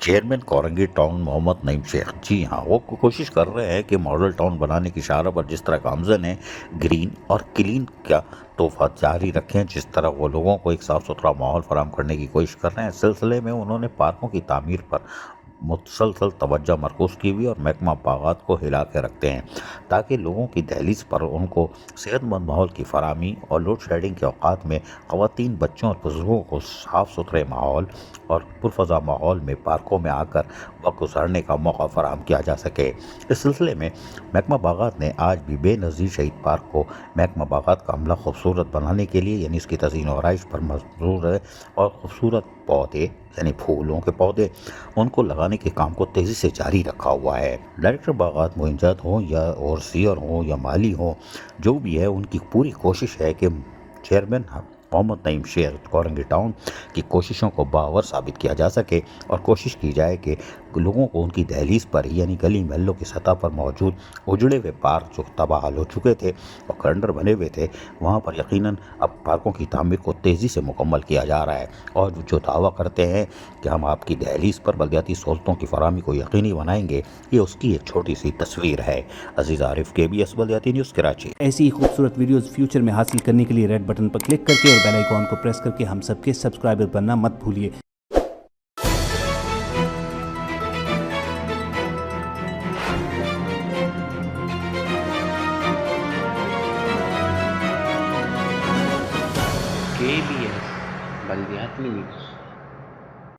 Chairman Korangi town Mohammad Naeem Sheikh, जी हाँ, वो कोशिश कर रहे हैं कि मॉडल टाउन बनाने की शारा पर जिस तरह गामजन है, ग्रीन और क्लीन का तोहफा जारी रखें, जिस तरह वो लोगों को एक साफ़ सुथरा माहौल फराहम करने की कोशिश कर रहे हैं। इस सिलसिले में उन्होंने पार्कों की तामीर पर मुसलसल तवज्जो मरकूज़ की हुई और महकमा बागात को हिला के रखते हैं ताकि लोगों की दहलीज पर उनको सेहतमंद माहौल की फराहमी और लोड शेडिंग के औकात में ख़वातीन, बच्चों और बुजुर्गों को साफ़ सुथरे माहौल और पुरफ़ज़ा माहौल में पार्कों में आकर वक्त गुजारने का मौका फराहम किया जा सके। इस सिलसिले में महकमा बागात ने आज भी बेनज़ीर शहीद पार्क को महकमा बागात का अमला खूबसूरत बनाने के लिए यानी इसकी तज़ीन और आराइश पर मजबूर है और खूबसूरत पौधे यानी फूलों के पौधे उनको लगाने के काम को तेज़ी से जारी रखा हुआ है। डायरेक्टर बागात मुइंजत हों या ओवरसीयर हों या माली हों, जो भी है उनकी पूरी कोशिश है कि चेयरमैन मोहम्मद नईम शेख कोरंगी टाउन की कोशिशों को बावर साबित किया जा सके और कोशिश की जाए कि लोगों को उनकी दहलीज पर यानी गली महलों की सतह पर मौजूद उजड़े हुए पार्क जो तबाह हो चुके थे और खंडर बने हुए थे, वहाँ पर यकीनन अब पार्कों की तामीर को तेज़ी से मुकम्मल किया जा रहा है। और जो दावा करते हैं कि हम आपकी दहलीज पर बलदियाती सहूलतों की फराहमी को यकीनी बनाएंगे, ये उसकी एक छोटी सी तस्वीर है। अजीज़ आरिफ, KBS बलदियाती न्यूज़, कराची। ऐसी ही खूबसूरत वीडियोस फ्यूचर में हासिल करने के लिए रेड बटन पर क्लिक करके और बेल आइकॉन को प्रेस करके हम सबके सब्सक्राइबर बनना मत भूलिए। KBS बलदियाती न्यूज़।